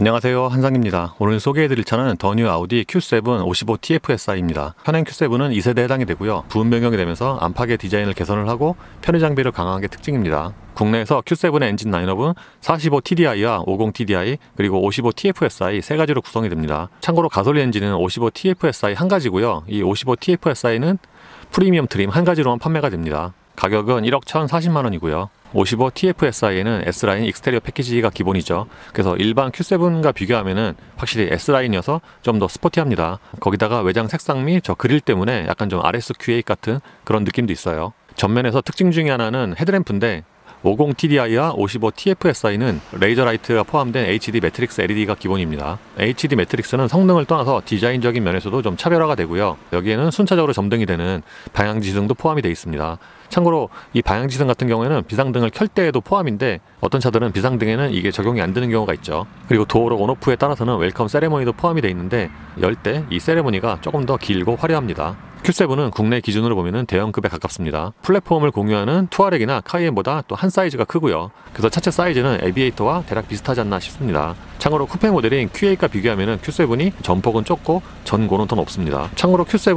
안녕하세요, 한상입니다. 오늘 소개해드릴 차는 더 뉴 아우디 Q7 55TFSI입니다. 현행 Q7은 2세대에 해당이 되고요. 부분 변경이 되면서 안팎의 디자인을 개선을 하고 편의 장비를 강화한 게 특징입니다. 국내에서 Q7의 엔진 라인업은 45TDI와 50TDI 그리고 55TFSI 세 가지로 구성이 됩니다. 참고로 가솔린 엔진은 55TFSI 한 가지고요. 이 55TFSI는 프리미엄 트림 한 가지로만 판매가 됩니다. 가격은 1억 1,040만원이고요. 55TFSI에는 S라인 익스테리어 패키지가 기본이죠. 그래서 일반 Q7과 비교하면은 확실히 S라인이어서 좀 더 스포티합니다. 거기다가 외장 색상 및 저 그릴 때문에 약간 좀 RSQ8 같은 그런 느낌도 있어요. 전면에서 특징 중에 하나는 헤드램프인데 50TDI와 55TFSI는 레이저 라이트가 포함된 HD 매트릭스 LED가 기본입니다. HD 매트릭스는 성능을 떠나서 디자인적인 면에서도 좀 차별화가 되고요. 여기에는 순차적으로 점등이 되는 방향지등도 포함이 되어 있습니다. 참고로 이 방향지등 같은 경우에는 비상등을 켤 때에도 포함인데 어떤 차들은 비상등에는 이게 적용이 안 되는 경우가 있죠. 그리고 도어록 온오프에 따라서는 웰컴 세레머니도 포함이 되어 있는데 열 때 이 세레머니가 조금 더 길고 화려합니다. Q7은 국내 기준으로 보면 대형급에 가깝습니다. 플랫폼을 공유하는 투아렉이나 카이엔보다 또 한 사이즈가 크고요. 그래서 차체 사이즈는 에비에이터와 대략 비슷하지 않나 싶습니다. 참고로 쿠페 모델인 Q8과 비교하면 Q7이 전폭은 좁고 전고는 더 높습니다. 참고로 Q7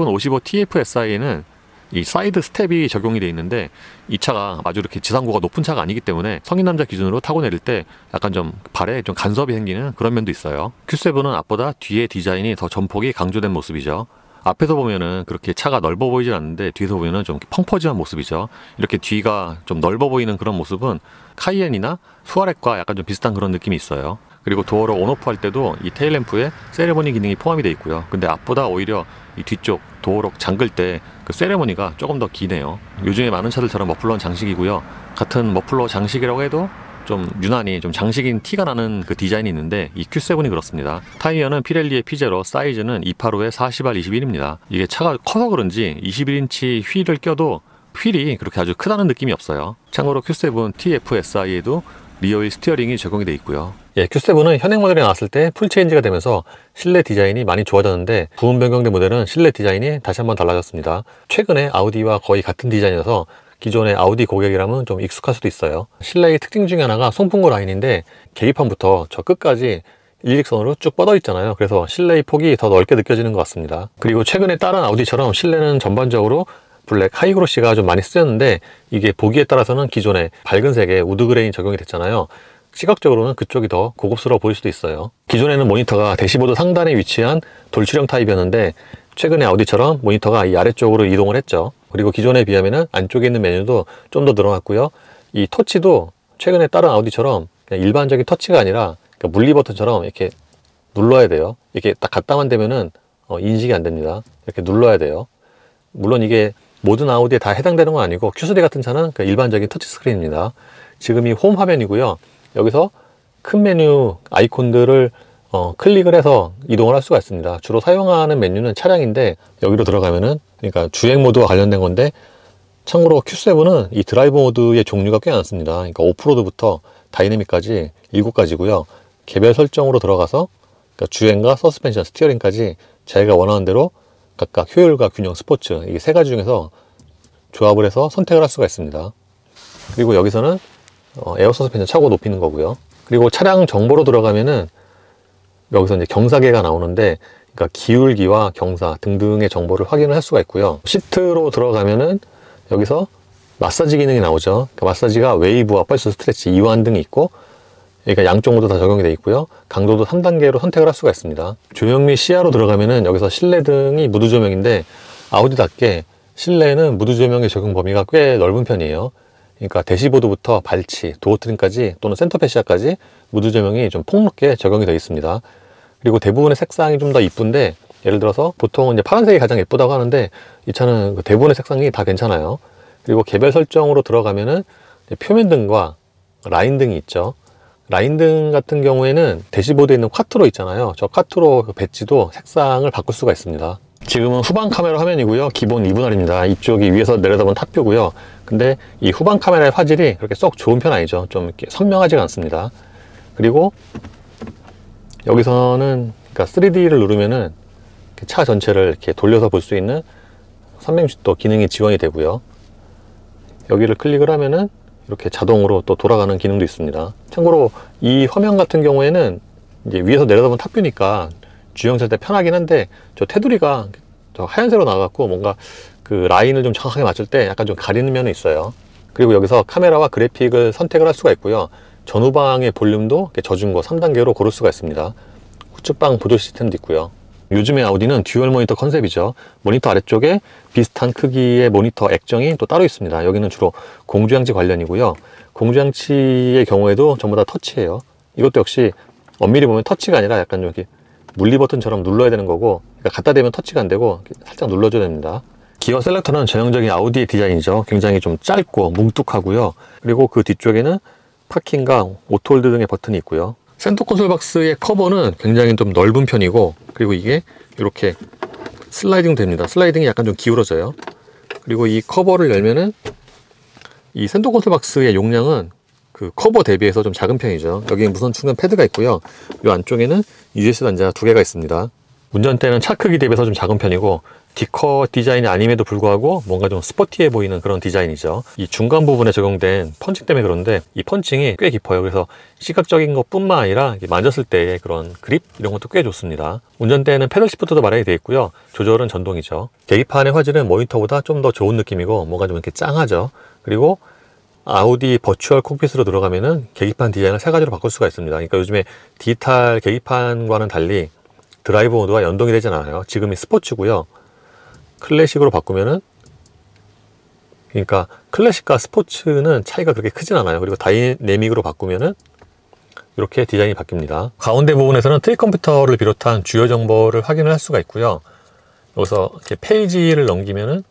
55TFSI에는 이 사이드 스텝이 적용이 되어 있는데 이 차가 아주 이렇게 지상고가 높은 차가 아니기 때문에 성인 남자 기준으로 타고 내릴 때 약간 좀 발에 좀 간섭이 생기는 그런 면도 있어요. Q7은 앞보다 뒤에 디자인이 더 전폭이 강조된 모습이죠. 앞에서 보면은 그렇게 차가 넓어 보이진 않는데 뒤에서 보면은 좀 펑퍼짐한 모습이죠. 이렇게 뒤가 좀 넓어 보이는 그런 모습은 카이엔이나 투아렉과 약간 좀 비슷한 그런 느낌이 있어요. 그리고 도어를 온오프 할 때도 이 테일램프에 세레모니 기능이 포함이 되어 있고요. 근데 앞보다 오히려 이 뒤쪽 도어록 잠글 때 그 세레모니가 조금 더 기네요. 요즘에 많은 차들처럼 머플러는 장식이고요. 같은 머플러 장식이라고 해도 좀 유난히 좀 장식인 티가 나는 그 디자인이 있는데 이 Q7이 그렇습니다. 타이어는 피렐리의 P0, 사이즈는 285에 40R 21입니다. 이게 차가 커서 그런지 21인치 휠을 껴도 휠이 그렇게 아주 크다는 느낌이 없어요. 참고로 Q7 TFSI에도 리어휠 스티어링이 적용이 되어 있고요. Q7은 현행 모델이 나왔을 때 풀체인지가 되면서 실내 디자인이 많이 좋아졌는데 부분 변경된 모델은 실내 디자인이 다시 한번 달라졌습니다. 최근에 아우디와 거의 같은 디자인이어서 기존의 아우디 고객이라면 좀 익숙할 수도 있어요. 실내의 특징 중에 하나가 송풍구 라인인데 계기판부터 저 끝까지 일직선으로 쭉 뻗어 있잖아요. 그래서 실내의 폭이 더 넓게 느껴지는 것 같습니다. 그리고 최근에 다른 아우디처럼 실내는 전반적으로 블랙 하이그로시가 좀 많이 쓰였는데 이게 보기에 따라서는 기존의 밝은 색의 우드 그레인 적용이 됐잖아요. 시각적으로는 그쪽이 더 고급스러워 보일 수도 있어요. 기존에는 모니터가 대시보드 상단에 위치한 돌출형 타입이었는데 최근에 아우디처럼 모니터가 이 아래쪽으로 이동을 했죠. 그리고 기존에 비하면 안쪽에 있는 메뉴도 좀 더 늘어났고요. 이 터치도 최근에 다른 아우디처럼 그냥 일반적인 터치가 아니라 물리 버튼처럼 이렇게 눌러야 돼요. 이렇게 딱 갖다만 대면은 인식이 안 됩니다. 이렇게 눌러야 돼요. 물론 이게 모든 아우디에 다 해당되는 건 아니고 Q3 같은 차는 일반적인 터치 스크린입니다. 지금 이 홈 화면이고요. 여기서 큰 메뉴 아이콘들을 클릭을 해서 이동을 할 수가 있습니다. 주로 사용하는 메뉴는 차량인데 여기로 들어가면은 그러니까 주행 모드와 관련된 건데 참고로 Q7은 이 드라이브 모드의 종류가 꽤 많습니다. 그러니까 오프로드부터 다이내믹까지 7가지고요. 개별 설정으로 들어가서 그러니까 주행과 서스펜션, 스티어링까지 자기가 원하는 대로 각각 효율과 균형, 스포츠 이게 세 가지 중에서 조합을 해서 선택을 할 수가 있습니다. 그리고 여기서는 에어 서스펜션 차고 높이는 거고요. 그리고 차량 정보로 들어가면은 여기서 이제 경사계가 나오는데 그러니까 기울기와 경사 등등의 정보를 확인을 할 수가 있고요. 시트로 들어가면은 여기서 마사지 기능이 나오죠. 그러니까 마사지가 웨이브와 펄스 스트레치, 이완 등이 있고 그러니까 양쪽 모두 다 적용이 되어 있고요. 강도도 3단계로 선택을 할 수가 있습니다. 조명 및 시야로 들어가면은 여기서 실내 등이 무드 조명인데 아우디답게 실내에는 무드 조명의 적용 범위가 꽤 넓은 편이에요. 그러니까 대시보드부터 발치, 도어 트림까지 또는 센터 패시아까지 무드 조명이 좀 폭넓게 적용이 되어 있습니다. 그리고 대부분의 색상이 좀 더 이쁜데 예를 들어서 보통은 이제 파란색이 가장 예쁘다고 하는데 이 차는 대부분의 색상이 다 괜찮아요. 그리고 개별 설정으로 들어가면은 표면 등과 라인 등이 있죠. 라인 등 같은 경우에는 대시보드에 있는 콰트로 있잖아요. 저 콰트로 배지도 색상을 바꿀 수가 있습니다. 지금은 후방 카메라 화면이고요. 기본 2분할입니다. 이쪽이 위에서 내려다본 탑뷰고요. 근데 이 후방 카메라의 화질이 그렇게 썩 좋은 편 아니죠. 좀 이렇게 선명하지가 않습니다. 그리고 여기서는 그러니까 3D를 누르면은 차 전체를 이렇게 돌려서 볼 수 있는 360도 기능이 지원이 되고요. 여기를 클릭을 하면은 이렇게 자동으로 또 돌아가는 기능도 있습니다. 참고로 이 화면 같은 경우에는 이제 위에서 내려다보면 탑뷰니까 주행할 때 편하긴 한데 저 테두리가 저 하얀색으로 나와갖고 뭔가 그 라인을 좀 정확하게 맞출 때 약간 좀 가리는 면이 있어요. 그리고 여기서 카메라와 그래픽을 선택을 할 수가 있고요. 전후방의 볼륨도 이렇게 저중고 3단계로 고를 수가 있습니다. 후측방 보조 시스템도 있고요. 요즘의 아우디는 듀얼 모니터 컨셉이죠. 모니터 아래쪽에 비슷한 크기의 모니터 액정이 또 따로 있습니다. 여기는 주로 공조장치 관련이고요. 공조장치의 경우에도 전부 다 터치예요. 이것도 역시 엄밀히 보면 터치가 아니라 약간 여기 물리 버튼처럼 눌러야 되는 거고, 그러니까 갖다 대면 터치가 안 되고 살짝 눌러줘야 됩니다. 기어 셀렉터는 전형적인 아우디의 디자인이죠. 굉장히 좀 짧고 뭉툭하고요. 그리고 그 뒤쪽에는 파킹과 오토홀드 등의 버튼이 있고요. 센터 콘솔 박스의 커버는 굉장히 좀 넓은 편이고, 그리고 이게 이렇게 슬라이딩 됩니다. 슬라이딩이 약간 좀 기울어져요. 그리고 이 커버를 열면은 이 센터 콘솔 박스의 용량은 그 커버 대비해서 좀 작은 편이죠. 여기에 무선 충전 패드가 있고요. 이 안쪽에는 USB 단자가 2개가 있습니다. 운전대는 차 크기 대비해서 좀 작은 편이고, D컷 디자인이 아님에도 불구하고 뭔가 좀 스포티해 보이는 그런 디자인이죠. 이 중간 부분에 적용된 펀칭 때문에 그런데 이 펀칭이 꽤 깊어요. 그래서 시각적인 것 뿐만 아니라 만졌을 때의 그런 그립 이런 것도 꽤 좋습니다. 운전대에는 패들 시프트도 마련이 되어 있고요. 조절은 전동이죠. 계기판의 화질은 모니터보다 좀 더 좋은 느낌이고 뭔가 좀 이렇게 짱하죠. 그리고 아우디 버추얼 콕핏으로 들어가면은 계기판 디자인을 3가지로 바꿀 수가 있습니다. 그러니까 요즘에 디지털 계기판과는 달리 드라이브 모드가 연동이 되진 않아요. 지금이 스포츠고요. 클래식으로 바꾸면은, 그러니까 클래식과 스포츠는 차이가 그렇게 크진 않아요. 그리고 다이내믹으로 바꾸면은 이렇게 디자인이 바뀝니다. 가운데 부분에서는 트릭 컴퓨터를 비롯한 주요 정보를 확인을 할 수가 있고요. 여기서 이렇게 페이지를 넘기면은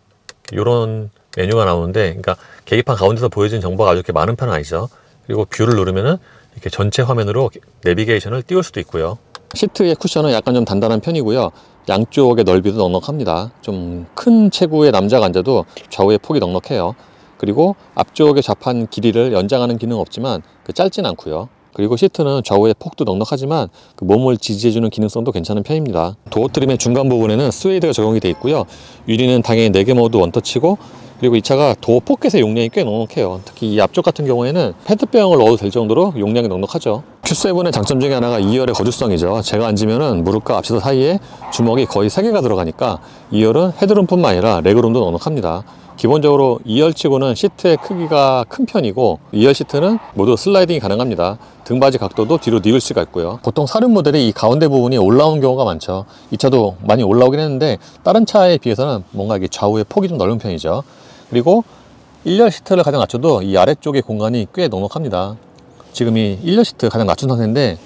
이런 메뉴가 나오는데, 그러니까 계기판 가운데서 보여진 정보가 아주 이렇게 많은 편은 아니죠. 그리고 뷰를 누르면은 이렇게 전체 화면으로 내비게이션을 띄울 수도 있고요. 시트의 쿠션은 약간 좀 단단한 편이고요. 양쪽의 넓이도 넉넉합니다. 좀 큰 체구의 남자가 앉아도 좌우의 폭이 넉넉해요. 그리고 앞쪽의 좌판 길이를 연장하는 기능은 없지만 짧진 않고요. 그리고 시트는 좌우의 폭도 넉넉하지만 그 몸을 지지해주는 기능성도 괜찮은 편입니다. 도어 트림의 중간 부분에는 스웨이드가 적용이 되어 있고요. 유리는 당연히 4개 모드 원터치고, 그리고 이 차가 도어 포켓의 용량이 꽤 넉넉해요. 특히 이 앞쪽 같은 경우에는 페트병을 넣어도 될 정도로 용량이 넉넉하죠. Q7의 장점 중에 하나가 2열의 거주성이죠. 제가 앉으면은 무릎과 앞시트 사이에 주먹이 거의 3개가 들어가니까 2열은 헤드룸뿐만 아니라 레그룸도 넉넉합니다. 기본적으로 2열 치고는 시트의 크기가 큰 편이고, 2열 시트는 모두 슬라이딩이 가능합니다. 등받이 각도도 뒤로 뉘을 수가 있고요. 보통 사륜 모델이 이 가운데 부분이 올라온 경우가 많죠. 이 차도 많이 올라오긴 했는데 다른 차에 비해서는 뭔가 이게 좌우의 폭이 좀 넓은 편이죠. 그리고 1열 시트를 가장 낮춰도 이 아래쪽의 공간이 꽤 넉넉합니다. 지금 이 1열 시트 가장 낮춘 상태인데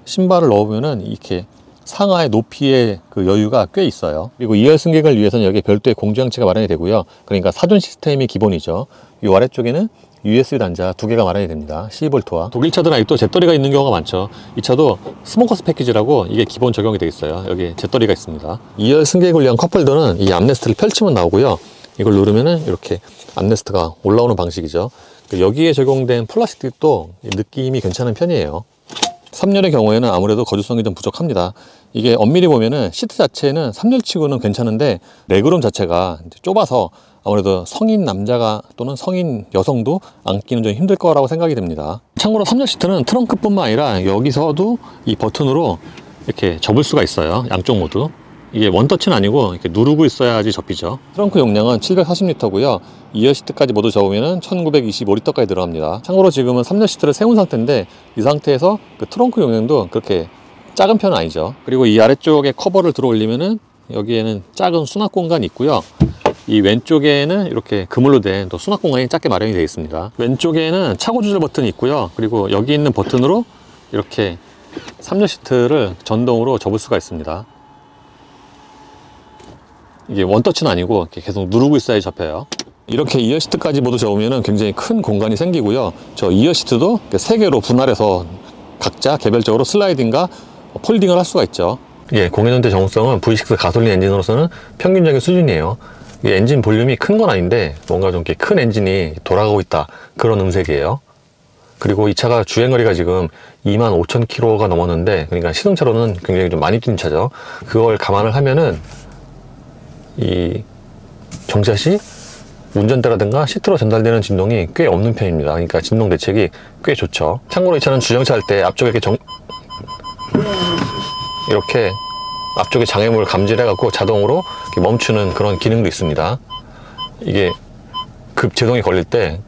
신발을 넣으면은 이렇게 상하의 높이의 그 여유가 꽤 있어요. 그리고 2열 승객을 위해서는 여기에 별도의 공조장치가 마련이 되고요. 그러니까 사전 시스템이 기본이죠. 이 아래쪽에는 USB 단자 2개가 마련이 됩니다. 12V와 독일 차들은 아직도 잿더리가 있는 경우가 많죠. 이 차도 스모커스 패키지라고 이게 기본 적용이 되어 있어요. 여기에 잿더리가 있습니다. 2열 승객을 위한 컵홀더는 이 암레스트를 펼치면 나오고요. 이걸 누르면은 이렇게 암레스트가 올라오는 방식이죠. 여기에 적용된 플라스틱도 느낌이 괜찮은 편이에요. 3열의 경우에는 아무래도 거주성이 좀 부족합니다. 이게 엄밀히 보면은 시트 자체는 3열 치고는 괜찮은데 레그룸 자체가 좁아서 아무래도 성인 남자가 또는 성인 여성도 앉기는 좀 힘들 거라고 생각이 됩니다. 참고로 3열 시트는 트렁크뿐만 아니라 여기서도 이 버튼으로 이렇게 접을 수가 있어요. 양쪽 모두. 이게 원터치는 아니고 이렇게 누르고 있어야지 접히죠. 트렁크 용량은 740리터고요. 2열 시트까지 모두 접으면 1925리터까지 들어갑니다. 참고로 지금은 3열 시트를 세운 상태인데 이 상태에서 그 트렁크 용량도 그렇게 작은 편은 아니죠. 그리고 이 아래쪽에 커버를 들어 올리면은 여기에는 작은 수납 공간이 있고요. 이 왼쪽에는 이렇게 그물로 된 또 수납 공간이 작게 마련이 되어 있습니다. 왼쪽에는 차고 조절 버튼이 있고요. 그리고 여기 있는 버튼으로 이렇게 3열 시트를 전동으로 접을 수가 있습니다. 이게 원터치는 아니고 이렇게 계속 누르고 있어야 접혀요. 이렇게 2열 시트까지 모두 접으면 굉장히 큰 공간이 생기고요. 저 2열 시트도 3개로 분할해서 각자 개별적으로 슬라이딩과 폴딩을 할 수가 있죠. 예, 공연운대 정수성은 V6 가솔린 엔진으로서는 평균적인 수준이에요. 이 엔진 볼륨이 큰 건 아닌데 뭔가 좀 이렇게 큰 엔진이 돌아가고 있다, 그런 음색이에요. 그리고 이 차가 주행거리가 지금 25,000km가 넘었는데, 그러니까 시승차로는 굉장히 좀 많이 뛴 차죠. 그걸 감안을 하면은 이 정샷이 운전대라든가 시트로 전달되는 진동이 꽤 없는 편입니다. 그러니까 진동 대책이 꽤 좋죠. 참고로 이 차는 주정차 할 때 앞쪽에 이렇게 이렇게 앞쪽에 장애물을 감지해갖고 자동으로 멈추는 그런 기능도 있습니다. 이게 제동이 걸릴 때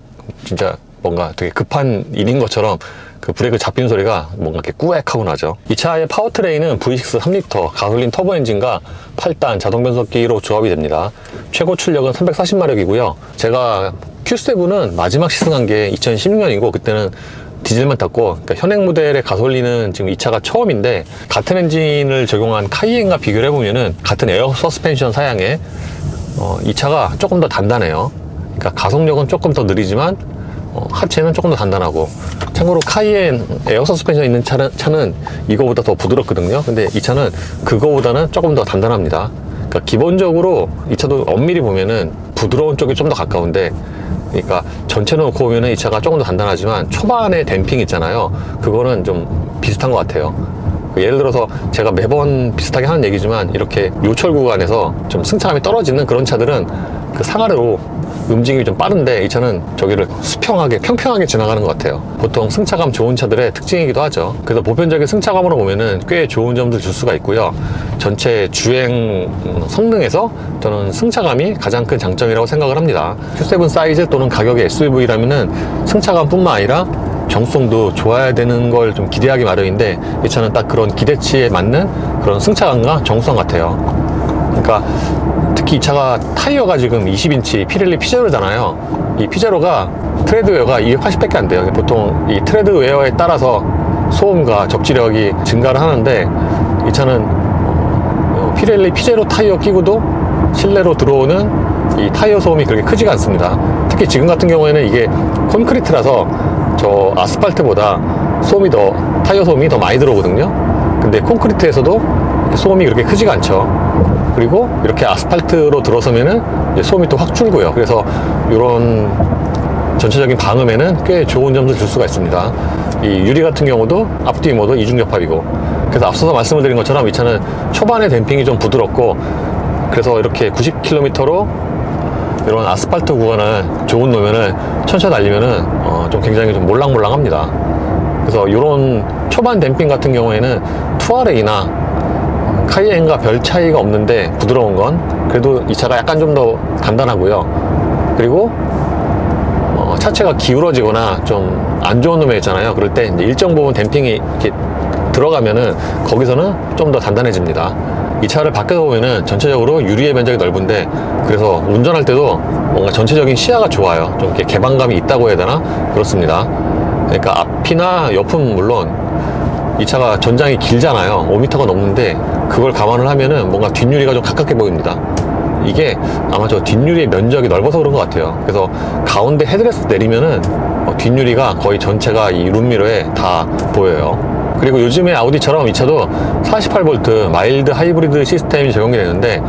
진짜 뭔가 되게 급한 일인 것처럼 그 브레이크 잡히는 소리가 뭔가 이렇게 꾸액하고 나죠. 이 차의 파워트레인은 V6 3리터 가솔린 터보 엔진과 8단 자동 변속기로 조합이 됩니다. 최고 출력은 340마력이고요. 제가 Q7은 마지막 시승한 게 2016년이고 그때는 디젤만 탔고, 그러니까 현행 모델의 가솔린은 지금 이 차가 처음인데, 같은 엔진을 적용한 카이엔과 비교를 해보면은 같은 에어 서스펜션 사양에 이 차가 조금 더 단단해요. 그러니까 가속력은 조금 더 느리지만 하체는 조금 더 단단하고, 참고로 카이엔 에어 서스펜션 있는 차는 이거보다 더 부드럽거든요. 근데 이 차는 그거보다는 조금 더 단단합니다. 그러니까 기본적으로 이 차도 엄밀히 보면은 부드러운 쪽이 좀 더 가까운데, 그러니까 전체로 놓고 보면은 이 차가 조금 더 단단하지만 초반에 댐핑 있잖아요. 그거는 좀 비슷한 것 같아요. 예를 들어서 제가 매번 비슷하게 하는 얘기지만, 이렇게 요철 구간에서 좀 승차감이 떨어지는 그런 차들은 그 상하로 움직임이 좀 빠른데, 이 차는 저기를 수평하게 평평하게 지나가는 것 같아요. 보통 승차감 좋은 차들의 특징이기도 하죠. 그래서 보편적인 승차감으로 보면은 꽤 좋은 점들 줄 수가 있고요. 전체 주행 성능에서 저는 승차감이 가장 큰 장점이라고 생각을 합니다. Q7 사이즈 또는 가격의 SUV라면은 승차감 뿐만 아니라 정수성도 좋아야 되는 걸 좀 기대하기 마련인데, 이 차는 딱 그런 기대치에 맞는 그런 승차감과 정수성 같아요. 그러니까 특히 이 차가 타이어가 지금 20인치 피렐리 피제로잖아요. 이 피제로가 트레드웨어가 280밖에 안 돼요. 보통 이 트레드웨어에 따라서 소음과 접지력이 증가를 하는데, 이 차는 피렐리 피제로 타이어 끼고도 실내로 들어오는 이 타이어 소음이 그렇게 크지가 않습니다. 특히 지금 같은 경우에는 이게 콘크리트라서 저 아스팔트보다 타이어 소음이 더 많이 들어오거든요. 근데 콘크리트에서도 소음이 그렇게 크지가 않죠. 그리고 이렇게 아스팔트로 들어서면은 이제 소음이 또 확 줄고요. 그래서 이런 전체적인 방음에는 꽤 좋은 점을 줄 수가 있습니다. 이 유리 같은 경우도 앞뒤 모두 이중 접합이고, 그래서 앞서서 말씀을 드린 것처럼 이 차는 초반에 댐핑이 좀 부드럽고, 그래서 이렇게 90km로 이런 아스팔트 구간을 좋은 노면을 천천히 달리면은 좀 굉장히 좀 몰랑몰랑합니다. 그래서 이런 초반 댐핑 같은 경우에는 투아렉이나 카이엔과 별 차이가 없는데, 부드러운 건 그래도 이 차가 약간 좀 더 단단하고요. 그리고 차체가 기울어지거나 좀 안 좋은 놈에 있잖아요. 그럴 때 이제 일정 부분 댐핑이 이렇게 들어가면은 거기서는 좀 더 단단해집니다. 이 차를 밖에서 보면은 전체적으로 유리의 면적이 넓은데, 그래서 운전할 때도 뭔가 전체적인 시야가 좋아요. 좀 이렇게 개방감이 있다고 해야 되나? 그렇습니다. 그러니까 앞이나 옆은 물론 이 차가 전장이 길잖아요. 5m가 넘는데, 그걸 감안을 하면은 뭔가 뒷유리가 좀 가깝게 보입니다. 이게 아마 저 뒷유리의 면적이 넓어서 그런 것 같아요. 그래서 가운데 헤드레스트 내리면은 뒷유리가 거의 전체가 이 룸미러에 다 보여요. 그리고 요즘에 아우디처럼 이 차도 48V 마일드 하이브리드 시스템이 적용이 되는데,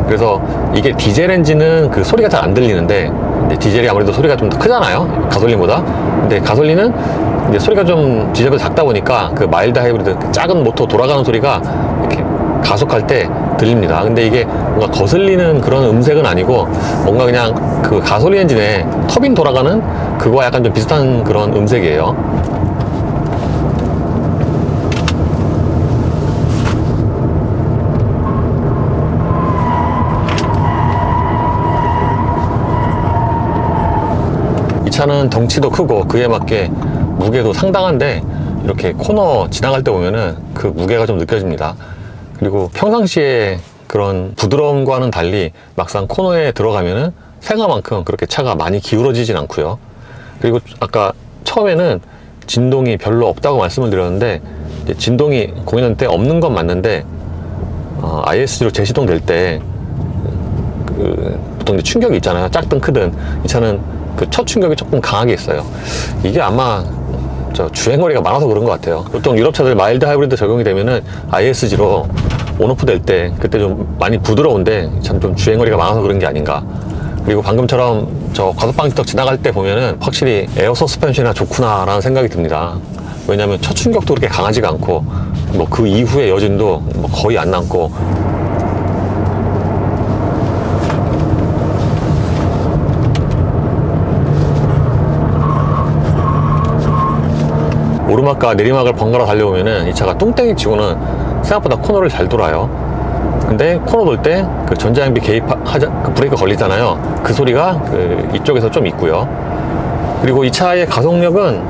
그래서 이게 디젤 엔진은 그 소리가 잘 안 들리는데, 디젤이 아무래도 소리가 좀 더 크잖아요, 가솔린보다. 근데 가솔린은 이제 소리가 좀 디젤보다 작다 보니까 그 마일드 하이브리드, 그 작은 모터 돌아가는 소리가 이렇게 가속할 때 들립니다. 근데 이게 뭔가 거슬리는 그런 음색은 아니고, 뭔가 그냥 그 가솔린 엔진에 터빈 돌아가는 그거와 약간 좀 비슷한 그런 음색이에요. 이 차는 덩치도 크고 그에 맞게 무게도 상당한데, 이렇게 코너 지나갈 때 보면은 그 무게가 좀 느껴집니다. 그리고 평상시에 그런 부드러움과는 달리 막상 코너에 들어가면은 생각만큼 그렇게 차가 많이 기울어지진 않고요. 그리고 아까 처음에는 진동이 별로 없다고 말씀을 드렸는데, 진동이 공연할 때 없는 건 맞는데, ISG로 재시동 될 때 보통 충격이 있잖아요. 작든 크든. 이 차는 그 첫 충격이 조금 강하게 있어요. 이게 아마 주행거리가 많아서 그런 것 같아요. 보통 유럽차들 마일드 하이브리드 적용이 되면은 ISG로 온오프 될 때 그때 좀 많이 부드러운데, 참 좀 주행거리가 많아서 그런 게 아닌가. 그리고 방금처럼 저 과속방지턱 지나갈 때 보면은 확실히 에어 서스펜션이나 좋구나 라는 생각이 듭니다. 왜냐면 첫 충격도 그렇게 강하지가 않고, 뭐 그 이후의 여진도 뭐 거의 안 남고, 오르막과 내리막을 번갈아 달려오면은 이 차가 뚱땡이 치고는 생각보다 코너를 잘 돌아요. 근데 코너 돌 때 그 전자장비 그 브레이크 걸리잖아요. 그 소리가 이쪽에서 좀 있고요. 그리고 이 차의 가속력은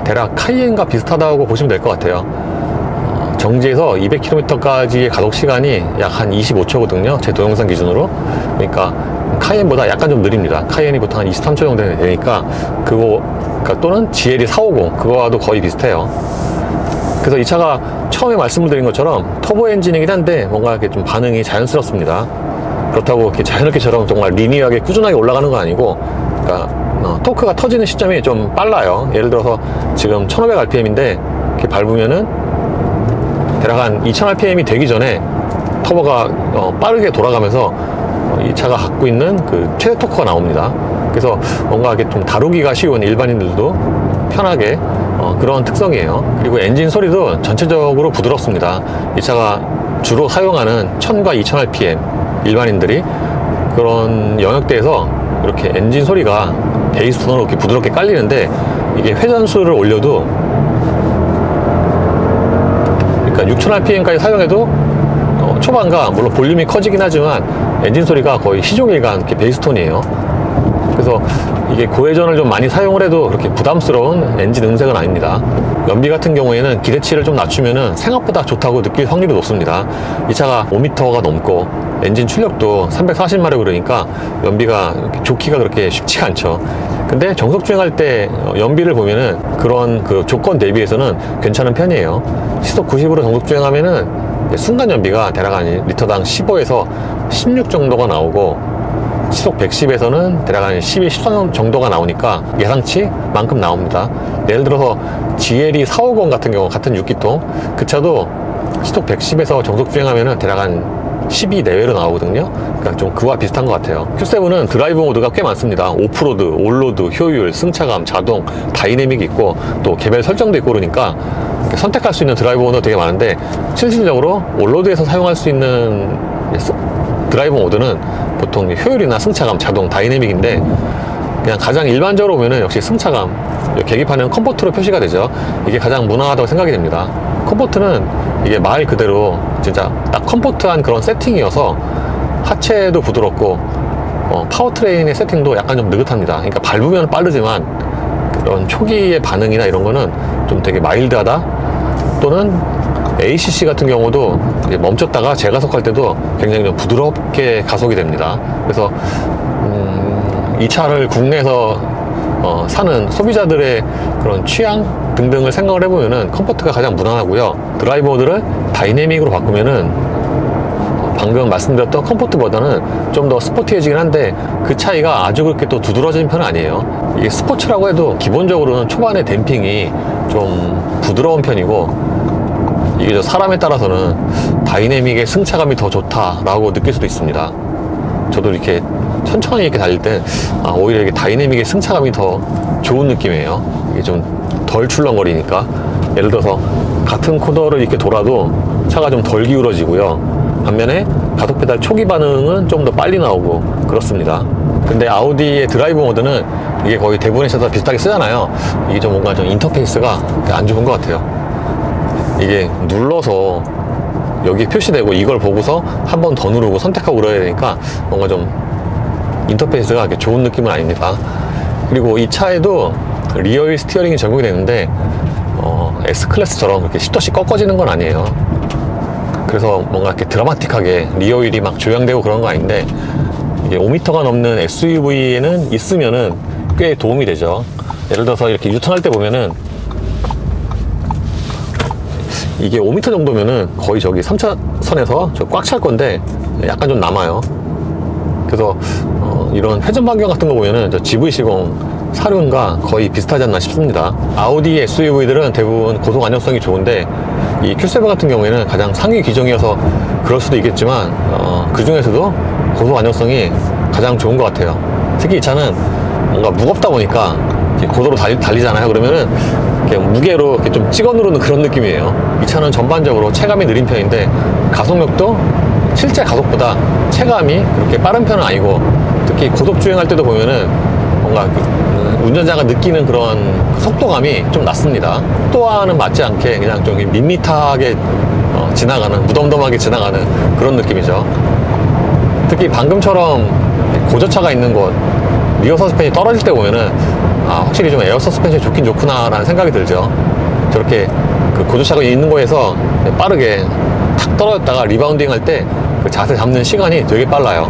대략 카이엔과 비슷하다고 보시면 될 것 같아요. 정지에서 200km까지의 가속 시간이 약 한 25초거든요. 제 동영상 기준으로. 그러니까 카이엔보다 약간 좀 느립니다. 카이엔이 보통 한 23초 정도 되니까 그러니까 또는 GLE 450 그거와도 거의 비슷해요. 그래서 이 차가 처음에 말씀을 드린 것처럼 터보 엔진이긴 한데 뭔가 이렇게 좀 반응이 자연스럽습니다. 그렇다고 이렇게 자연스럽게처럼 정말 리니어하게 꾸준하게 올라가는 건 아니고, 그러니까 토크가 터지는 시점이 좀 빨라요. 예를 들어서 지금 1500rpm인데 이렇게 밟으면은 대략 한 2000rpm이 되기 전에 터보가 빠르게 돌아가면서 이 차가 갖고 있는 그 최대 토크가 나옵니다. 그래서 뭔가 이렇게 좀 다루기가 쉬운 일반인들도 편하게 그런 특성이에요. 그리고 엔진 소리도 전체적으로 부드럽습니다. 이 차가 주로 사용하는 1000과 2000rpm 일반인들이 그런 영역대에서 이렇게 엔진 소리가 베이스톤으로 이렇게 부드럽게 깔리는데, 이게 회전수를 올려도, 그러니까 6000rpm까지 사용해도 초반과 물론 볼륨이 커지긴 하지만 엔진 소리가 거의 시종일관 이렇게 베이스톤이에요. 그래서 이게 고회전을 좀 많이 사용을 해도 그렇게 부담스러운 엔진 음색은 아닙니다. 연비 같은 경우에는 기대치를 좀 낮추면은 생각보다 좋다고 느낄 확률이 높습니다. 이 차가 5m가 넘고 엔진 출력도 340마력 그러니까 연비가 좋기가 그렇게 쉽지가 않죠. 근데 정속 주행할 때 연비를 보면은 그런 그 조건 대비해서는 괜찮은 편이에요. 시속 90으로 정속 주행하면은 순간 연비가 대략 한 리터당 15에서 16 정도가 나오고, 시속 110에서는 대략 한 12, 13 정도가 나오니까 예상치 만큼 나옵니다. 예를 들어서 GLE 450 같은 경우, 같은 6기통 그 차도 시속 110에서 정속 주행하면은 대략 한 12 내외로 나오거든요. 그러니까 좀 그와 비슷한 것 같아요. Q7은 드라이브 모드가 꽤 많습니다. 오프로드, 올로드, 효율, 승차감, 자동, 다이내믹이 있고 또 개별 설정도 있고, 그러니까 선택할 수 있는 드라이브 모드가 되게 많은데, 실질적으로 올로드에서 사용할 수 있는 드라이브 모드는 보통 효율이나 승차감, 자동, 다이내믹인데, 그냥 가장 일반적으로 보면은 역시 승차감, 계기판은 컴포트로 표시가 되죠. 이게 가장 무난하다고 생각이 됩니다. 컴포트는 이게 말 그대로 진짜 딱 컴포트한 그런 세팅이어서 하체도 부드럽고 파워트레인의 세팅도 약간 좀 느긋합니다. 그러니까 밟으면 빠르지만 그런 초기의 반응이나 이런 거는 좀 되게 마일드하다. 또는 ACC 같은 경우도 멈췄다가 재가속할 때도 굉장히 좀 부드럽게 가속이 됩니다. 그래서 이 차를 국내에서 사는 소비자들의 그런 취향 등등을 생각을 해보면은 컴포트가 가장 무난하고요. 드라이브 모드를 다이내믹으로 바꾸면은 방금 말씀드렸던 컴포트보다는 좀 더 스포티해지긴 한데, 그 차이가 아주 그렇게 또 두드러진 편은 아니에요. 이게 스포츠라고 해도 기본적으로는 초반에 댐핑이 좀 부드러운 편이고, 이게 사람에 따라서는 다이내믹의 승차감이 더 좋다라고 느낄 수도 있습니다. 저도 이렇게 천천히 이렇게 달릴 때 오히려 이게 다이내믹의 승차감이 더 좋은 느낌이에요. 이게 좀 덜 출렁거리니까. 예를 들어서 같은 코너를 이렇게 돌아도 차가 좀 덜 기울어지고요. 반면에 가속 페달 초기 반응은 좀 더 빨리 나오고 그렇습니다. 근데 아우디의 드라이브 모드는 이게 거의 대부분의 차도 비슷하게 쓰잖아요. 이게 좀 뭔가 좀 인터페이스가 안 좋은 것 같아요. 이게 눌러서 여기 표시되고 이걸 보고서 한 번 더 누르고 선택하고 그래야 되니까 뭔가 좀 인터페이스가 이렇게 좋은 느낌은 아닙니다. 그리고 이 차에도 리어휠 스티어링이 적용이 되는데 S클래스처럼 그렇게 10도씩 꺾어지는 건 아니에요. 그래서 뭔가 이렇게 드라마틱하게 리어휠이 막 조향되고 그런 거 아닌데, 이게 5m가 넘는 SUV에는 있으면은 꽤 도움이 되죠. 예를 들어서 이렇게 유턴할 때 보면은 이게 5m 정도면은 거의 저기 3차선에서 꽉 찰 건데 약간 좀 남아요. 그래서 이런 회전 반경 같은 거 보면은 저 GV70 사륜과 거의 비슷하지 않나 싶습니다. 아우디 SUV들은 대부분 고속 안정성이 좋은데, 이 Q7 같은 경우에는 가장 상위 기종이어서 그럴 수도 있겠지만 그 중에서도 고속 안정성이 가장 좋은 것 같아요. 특히 이 차는 뭔가 무겁다 보니까 고도로 달리잖아요. 그러면은 이렇게 무게로 이렇게 좀 찍어 누르는 그런 느낌이에요. 이 차는 전반적으로 체감이 느린 편인데, 가속력도 실제 가속보다 체감이 그렇게 빠른 편은 아니고, 특히 고속 주행할 때도 보면은 뭔가 운전자가 느끼는 그런 속도감이 좀 낮습니다. 속도와는 맞지 않게 그냥 좀 밋밋하게 지나가는, 무덤덤하게 지나가는 그런 느낌이죠. 특히 방금처럼 고저차가 있는 곳, 리어 서스펜이 떨어질 때 보면은 확실히 좀 에어 서스펜션이 좋긴 좋구나 라는 생각이 들죠. 저렇게 그 고저차가 있는 거에서 빠르게 탁 떨어졌다가 리바운딩 할 때 그 자세 잡는 시간이 되게 빨라요.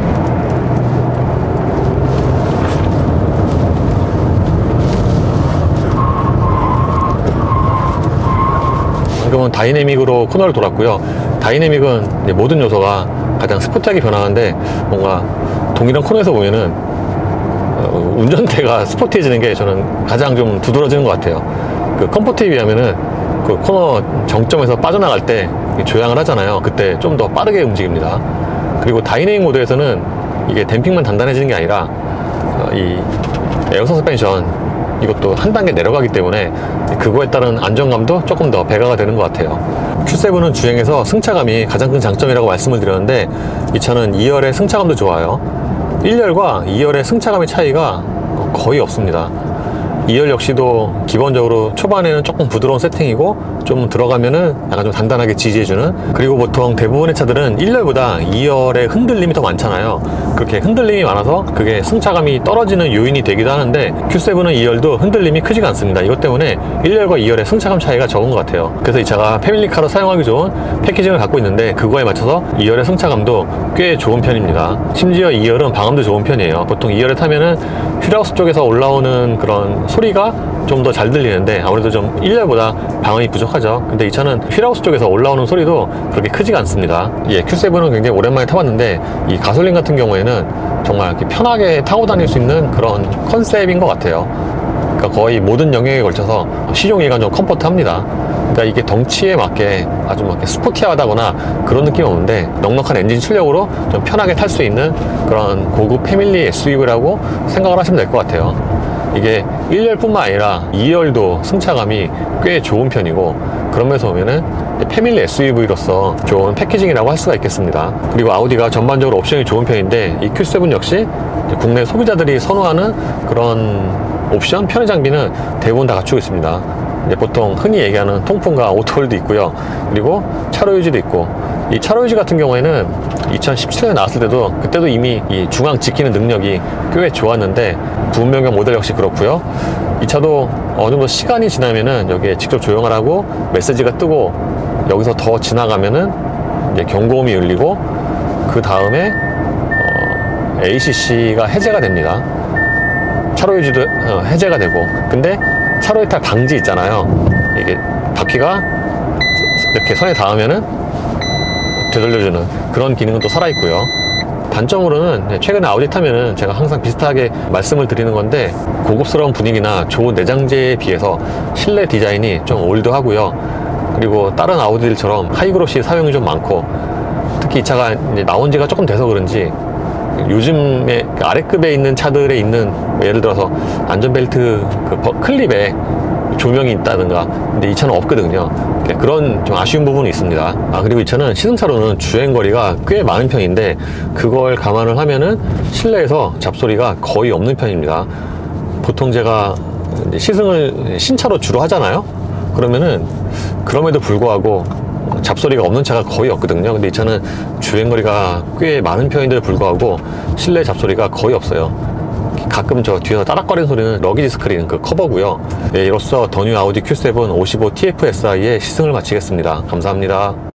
지금은 다이내믹으로 코너를 돌았고요. 다이내믹은 이제 모든 요소가 가장 스포티하게 변하는데, 뭔가 동일한 코너에서 보면은 운전대가 스포티해지는 게 저는 가장 좀 두드러지는 것 같아요. 그 컴포트에 비하면은 그 코너 정점에서 빠져나갈 때 조향을 하잖아요. 그때 좀 더 빠르게 움직입니다. 그리고 다이내믹 모드에서는 이게 댐핑만 단단해지는 게 아니라 이 에어 서스펜션 이것도 한 단계 내려가기 때문에 그거에 따른 안정감도 조금 더 배가가 되는 것 같아요. Q7은 주행에서 승차감이 가장 큰 장점이라고 말씀을 드렸는데, 이 차는 2열의 승차감도 좋아요. 1열과 2열의 승차감의 차이가 거의 없습니다. 2열 역시도 기본적으로 초반에는 조금 부드러운 세팅이고, 좀 들어가면은 약간 좀 단단하게 지지해주는, 그리고 보통 대부분의 차들은 1열보다 2열의 흔들림이 더 많잖아요. 그렇게 흔들림이 많아서 그게 승차감이 떨어지는 요인이 되기도 하는데, Q7은 2열도 흔들림이 크지가 않습니다. 이것 때문에 1열과 2열의 승차감 차이가 적은 것 같아요. 그래서 이 차가 패밀리카로 사용하기 좋은 패키징을 갖고 있는데, 그거에 맞춰서 2열의 승차감도 꽤 좋은 편입니다. 심지어 2열은 방음도 좋은 편이에요. 보통 2열에 타면은 휠하우스 쪽에서 올라오는 그런 소리가 좀 더 잘 들리는데, 아무래도 좀 1열보다 방음이 부족하죠. 근데 이 차는 휠하우스 쪽에서 올라오는 소리도 그렇게 크지가 않습니다. 예, Q7은 굉장히 오랜만에 타봤는데, 이 가솔린 같은 경우에는 정말 이렇게 편하게 타고 다닐 수 있는 그런 컨셉인 것 같아요. 그러니까 거의 모든 영역에 걸쳐서 시종일관 좀 컴포트합니다. 그러니까 이게 덩치에 맞게 아주 막 스포티하다거나 그런 느낌이 없는데, 넉넉한 엔진 출력으로 좀 편하게 탈 수 있는 그런 고급 패밀리 SUV라고 생각을 하시면 될 것 같아요. 이게 1열뿐만 아니라 2열도 승차감이 꽤 좋은 편이고, 그런 면에서 보면은 패밀리 SUV로서 좋은 패키징이라고 할 수가 있겠습니다. 그리고 아우디가 전반적으로 옵션이 좋은 편인데, 이 Q7 역시 국내 소비자들이 선호하는 그런 옵션, 편의 장비는 대부분 다 갖추고 있습니다. 보통 흔히 얘기하는 통풍과 오토홀도 있고요. 그리고 차로 유지도 있고, 이 차로 유지 같은 경우에는 2017년에 나왔을 때도, 그때도 이미 이 중앙 지키는 능력이 꽤 좋았는데, 부분변경 모델 역시 그렇고요. 이 차도 어느 정도 시간이 지나면은 여기에 직접 조용을 하고 메시지가 뜨고, 여기서 더 지나가면은 이제 경고음이 울리고, 그 다음에 ACC가 해제가 됩니다. 차로 유지도 해제가 되고. 근데 차로 이탈 방지 있잖아요. 이게 바퀴가 이렇게 선에 닿으면은 되돌려주는 그런 기능은 또 살아있고요. 단점으로는 최근에 아우디 타면은 제가 항상 비슷하게 말씀을 드리는 건데, 고급스러운 분위기나 좋은 내장재에 비해서 실내 디자인이 좀 올드하고요. 그리고 다른 아우디들처럼 하이그로시 사용이 좀 많고, 특히 이 차가 이제 나온 지가 조금 돼서 그런지 요즘에 아래급에 있는 차들에 있는, 예를 들어서 안전벨트 그 클립에 조명이 있다든가, 근데 이 차는 없거든요. 그런 좀 아쉬운 부분이 있습니다. 그리고 이 차는 시승차로는 주행거리가 꽤 많은 편인데, 그걸 감안을 하면은 실내에서 잡소리가 거의 없는 편입니다. 보통 제가 시승을 신차로 주로 하잖아요. 그러면은 그럼에도 불구하고 잡소리가 없는 차가 거의 없거든요. 근데 이 차는 주행거리가 꽤 많은 편인데도 불구하고 실내 잡소리가 거의 없어요. 가끔 저 뒤에서 따닥거리는 소리는 러기지 스크린 그 커버고요. 네, 이로써 더 뉴 아우디 Q7 55 TFSI의 시승을 마치겠습니다. 감사합니다.